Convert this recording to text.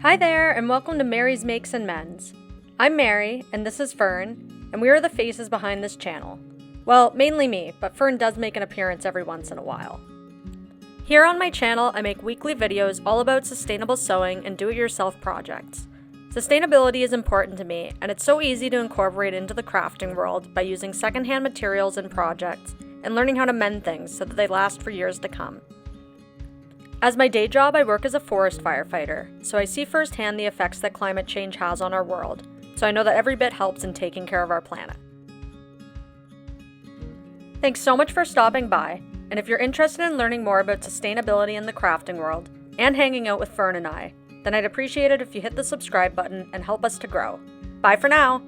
Hi there, and welcome to Mary's Makes and Mends. I'm Mary, and this is Fern, and we are the faces behind this channel. Well, mainly me, but Fern does make an appearance every once in a while. Here on my channel, I make weekly videos all about sustainable sewing and do-it-yourself projects. Sustainability is important to me, and it's so easy to incorporate into the crafting world by using secondhand materials and projects, and learning how to mend things so that they last for years to come. As my day job, I work as a forest firefighter, so I see firsthand the effects that climate change has on our world, so I know that every bit helps in taking care of our planet. Thanks so much for stopping by, and if you're interested in learning more about sustainability in the crafting world, and hanging out with Fern and I, then I'd appreciate it if you hit the subscribe button and help us to grow. Bye for now!